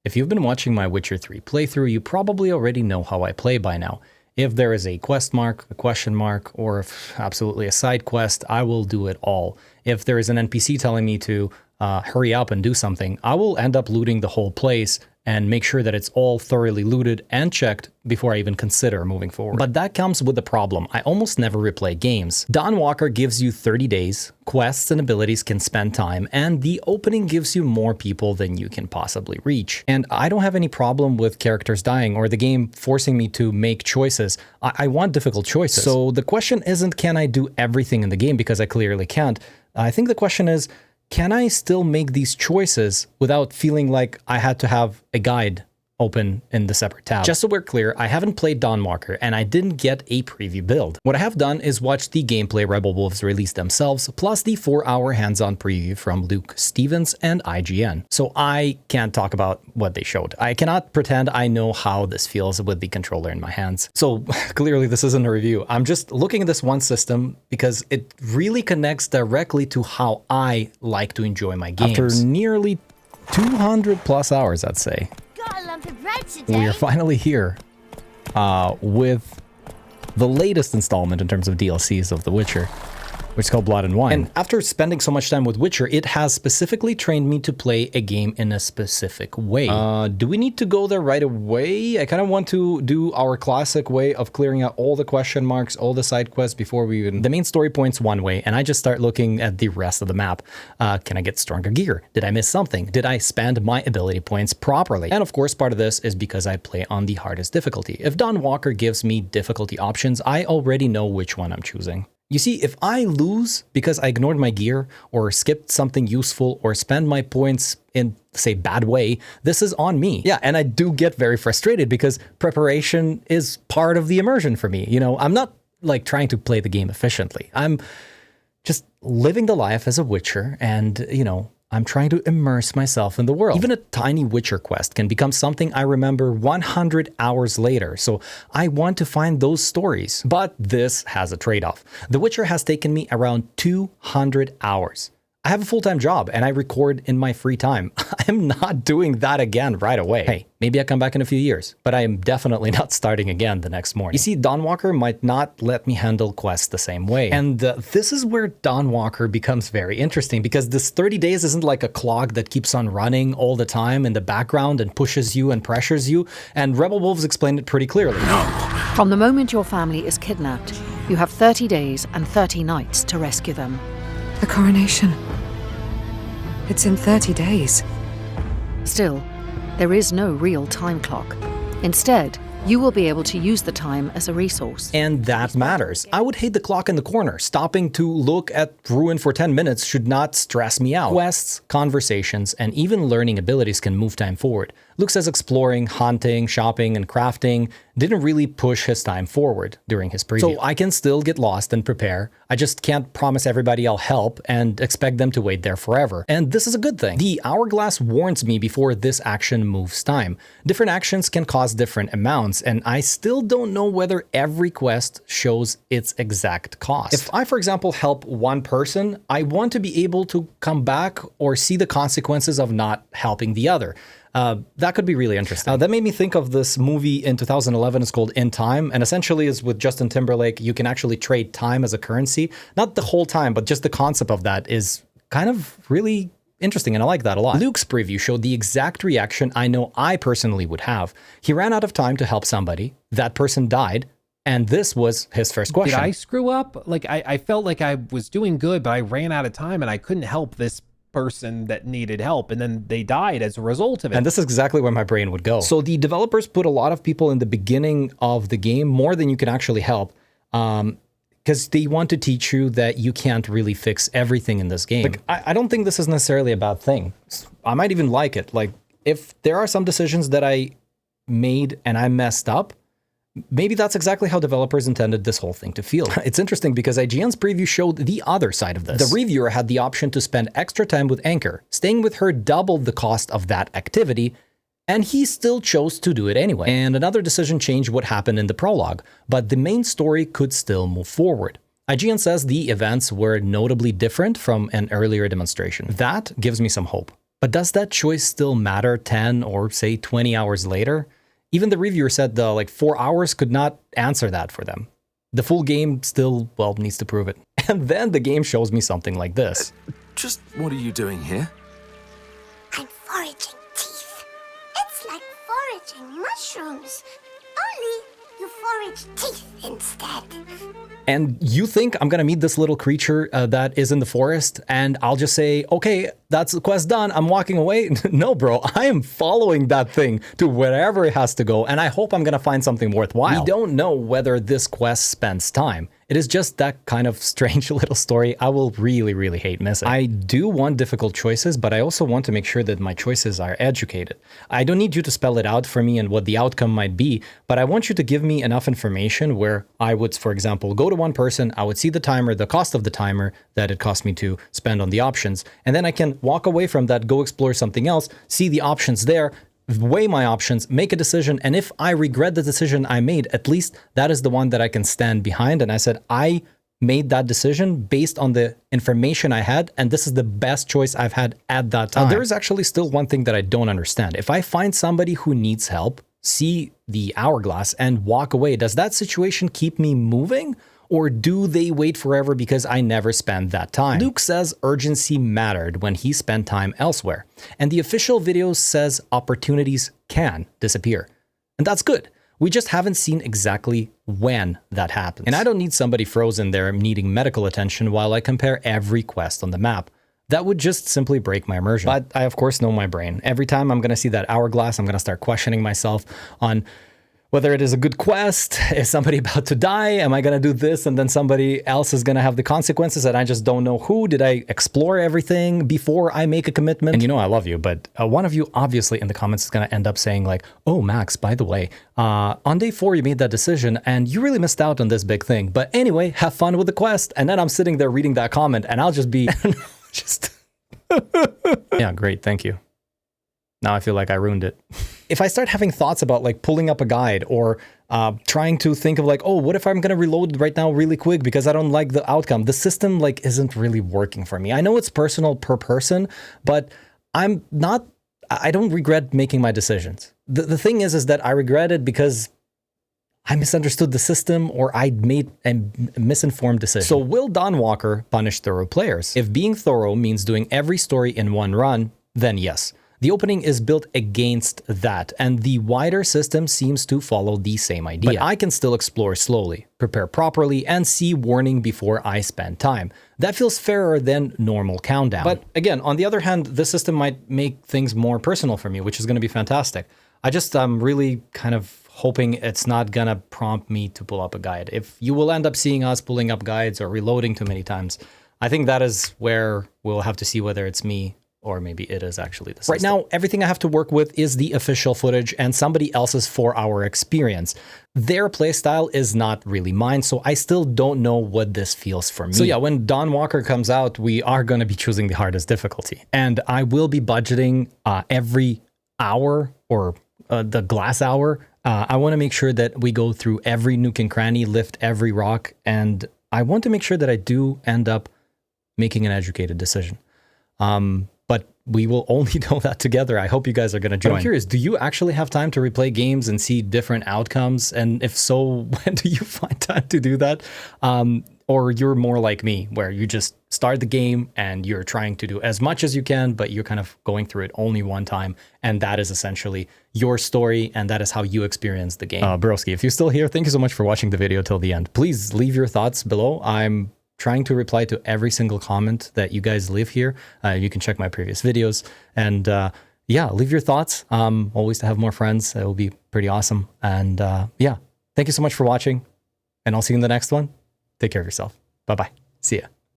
If you've been watching my Witcher 3 playthrough, you probably already know how I play by now. If there is a quest mark, a question mark, or if absolutely a side quest, I will do it all. If there is an NPC telling me to hurry up and do something, I will end up looting the whole place and make sure that it's all thoroughly looted and checked before I even consider moving forward. But that comes with a problem. I almost never replay games. Dawnwalker gives you 30 days, quests and abilities can spend time, and the opening gives you more people than you can possibly reach. And I don't have any problem with characters dying or the game forcing me to make choices. I want difficult choices. So the question isn't, can I do everything in the game, because I clearly can't. I think the question is, can I still make these choices without feeling like I had to have a guide open in the separate tab? Just so we're clear, I haven't played Dawnwalker and I didn't get a preview build. What I have done is watch the gameplay Rebel Wolves released themselves, plus the 4-hour hands-on preview from Luke Stephens and IGN. So I can't talk about what they showed. I cannot pretend I know how this feels with the controller in my hands. So clearly this isn't a review. I'm just looking at this one system because it really connects directly to how I like to enjoy my games. After nearly 200 plus hours, I'd say, we are finally here with the latest installment in terms of DLCs of The Witcher, which is called Blood and Wine. And after spending so much time with Witcher, it has specifically trained me to play a game in a specific way. Do we need to go there right away? I kind of want to do our classic way of clearing out all the question marks, all the side quests before we even... The main story points one way, and I just start looking at the rest of the map. Can I get stronger gear? Did I miss something? Did I spend my ability points properly? And of course, part of this is because I play on the hardest difficulty. If Dawnwalker gives me difficulty options, I already know which one I'm choosing. You see, if I lose because I ignored my gear or skipped something useful or spend my points in, say, bad way, this is on me. Yeah, and I do get very frustrated because preparation is part of the immersion for me. You know, I'm not like trying to play the game efficiently. I'm just living the life as a Witcher and, you know, I'm trying to immerse myself in the world. Even a tiny Witcher quest can become something I remember 100 hours later, so I want to find those stories. But this has a trade-off. The Witcher has taken me around 200 hours. I have a full-time job and I record in my free time. I'm not doing that again right away. Hey, maybe I come back in a few years, but I am definitely not starting again the next morning. You see, Dawnwalker might not let me handle quests the same way. And this is where Dawnwalker becomes very interesting, because this 30 days isn't like a clock that keeps on running all the time in the background and pushes you and pressures you. And Rebel Wolves explained it pretty clearly. From the moment your family is kidnapped, you have 30 days and 30 nights to rescue them. The coronation. It's in 30 days. Still, there is no real time clock. Instead, you will be able to use the time as a resource. And that matters. I would hate the clock in the corner. Stopping to look at ruin for 10 minutes should not stress me out. Quests, conversations, and even learning abilities can move time forward. Luke says exploring, hunting, shopping, and crafting didn't really push his time forward during his preview. So I can still get lost and prepare. I just can't promise everybody I'll help and expect them to wait there forever. And this is a good thing. The hourglass warns me before this action moves time. Different actions can cost different amounts, and I still don't know whether every quest shows its exact cost. If I, for example, help one person, I want to be able to come back or see the consequences of not helping the other. That could be really interesting. That made me think of this movie in 2011. It's called In Time, and essentially is with Justin Timberlake. You can actually trade time as a currency. Not the whole time, but just the concept of that is kind of really interesting, and I like that a lot. Luke's preview showed the exact reaction I know I personally would have. He ran out of time to help somebody. That person died. And this was his first question. Did I screw up? Like, I felt like I was doing good, but I ran out of time and I couldn't help this person that needed help, and then they died as a result of it. And this is exactly where my brain would go. So the developers put a lot of people in the beginning of the game, more than you can actually help, because they want to teach you that you can't really fix everything in this game. Like, I don't think this is necessarily a bad thing. I might even like it. Like, if there are some decisions that I made and I messed up, maybe that's exactly how developers intended this whole thing to feel. It's interesting because IGN's preview showed the other side of this. The reviewer had the option to spend extra time with Anchor. Staying with her doubled the cost of that activity, and he still chose to do it anyway. And another decision changed what happened in the prologue, but the main story could still move forward. IGN says the events were notably different from an earlier demonstration. That gives me some hope. But does that choice still matter 10 or say 20 hours later? Even the reviewer said the like 4 hours could not answer that for them. The full game still, well, needs to prove it. And then the game shows me something like this. Just what are you doing here? I'm foraging teeth. It's like foraging mushrooms. Only you forage teeth instead. And you think I'm gonna meet this little creature that is in the forest and I'll just say, okay, that's the quest done, I'm walking away? No, bro, I am following that thing to wherever it has to go, and I hope I'm gonna find something worthwhile. We don't know whether this quest spends time. It is just that kind of strange little story I will really, really hate missing. I do want difficult choices, but I also want to make sure that my choices are educated. I don't need you to spell it out for me and what the outcome might be, but I want you to give me enough information where I would, for example, go to one person, I would see the timer, the cost of the timer that it cost me to spend on the options, and then I can walk away from that, go explore something else, see the options there, weigh my options, make a decision, and if I regret the decision I made, at least that is the one that I can stand behind. And I said, I made that decision based on the information I had, and this is the best choice I've had at that time. There is actually still one thing that I don't understand. If I find somebody who needs help, see the hourglass, and walk away, does that situation keep me moving? Or do they wait forever because I never spend that time? Luke says urgency mattered when he spent time elsewhere. And the official video says opportunities can disappear. And that's good. We just haven't seen exactly when that happens. And I don't need somebody frozen there needing medical attention while I compare every quest on the map. That would just simply break my immersion. But I, of course, know my brain. Every time I'm going to see that hourglass, I'm going to start questioning myself on whether it is a good quest, is somebody about to die, am I gonna do this and then somebody else is gonna have the consequences and I just don't know who? Did I explore everything before I make a commitment? And you know I love you, but one of you obviously in the comments is gonna end up saying like, oh Max, by the way, on day 4 you made that decision and you really missed out on this big thing. But anyway, have fun with the quest. And then I'm sitting there reading that comment and I'll just be, just, yeah, great, thank you. Now I feel like I ruined it. If I start having thoughts about like pulling up a guide or trying to think of like, oh, what if I'm going to reload right now really quick because I don't like the outcome? The system like isn't really working for me. I know it's personal per person, but I don't regret making my decisions. The thing is that I regret it because I misunderstood the system or I made a misinformed decision. So will Dawnwalker punish thorough players? If being thorough means doing every story in one run, then yes. The opening is built against that, and the wider system seems to follow the same idea. But I can still explore slowly, prepare properly, and see warning before I spend time. That feels fairer than normal countdown. But again, on the other hand, this system might make things more personal for me, which is going to be fantastic. I'm really kind of hoping it's not going to prompt me to pull up a guide. If you will end up seeing us pulling up guides or reloading too many times, I think that is where we'll have to see whether it's me or maybe it is actually the system. Right now, everything I have to work with is the official footage and somebody else's 4-hour experience. Their playstyle is not really mine, so I still don't know what this feels for me. So yeah, when Dawnwalker comes out, we are going to be choosing the hardest difficulty. And I will be budgeting every hour or the glass hour. I want to make sure that we go through every nook and cranny, lift every rock, and I want to make sure that I do end up making an educated decision. But we will only know that together. I hope you guys are going to join. I'm curious, do you actually have time to replay games and see different outcomes? And if so, when do you find time to do that? Or you're more like me, where you just start the game and you're trying to do as much as you can, but you're kind of going through it only one time. And that is essentially your story, and that is how you experience the game. Broski, if you're still here, thank you so much for watching the video till the end. Please leave your thoughts below. I'm trying to reply to every single comment that you guys leave here. You can check my previous videos and yeah, leave your thoughts. Always to have more friends. It will be pretty awesome. And yeah, thank you so much for watching and I'll see you in the next one. Take care of yourself. Bye-bye. See ya.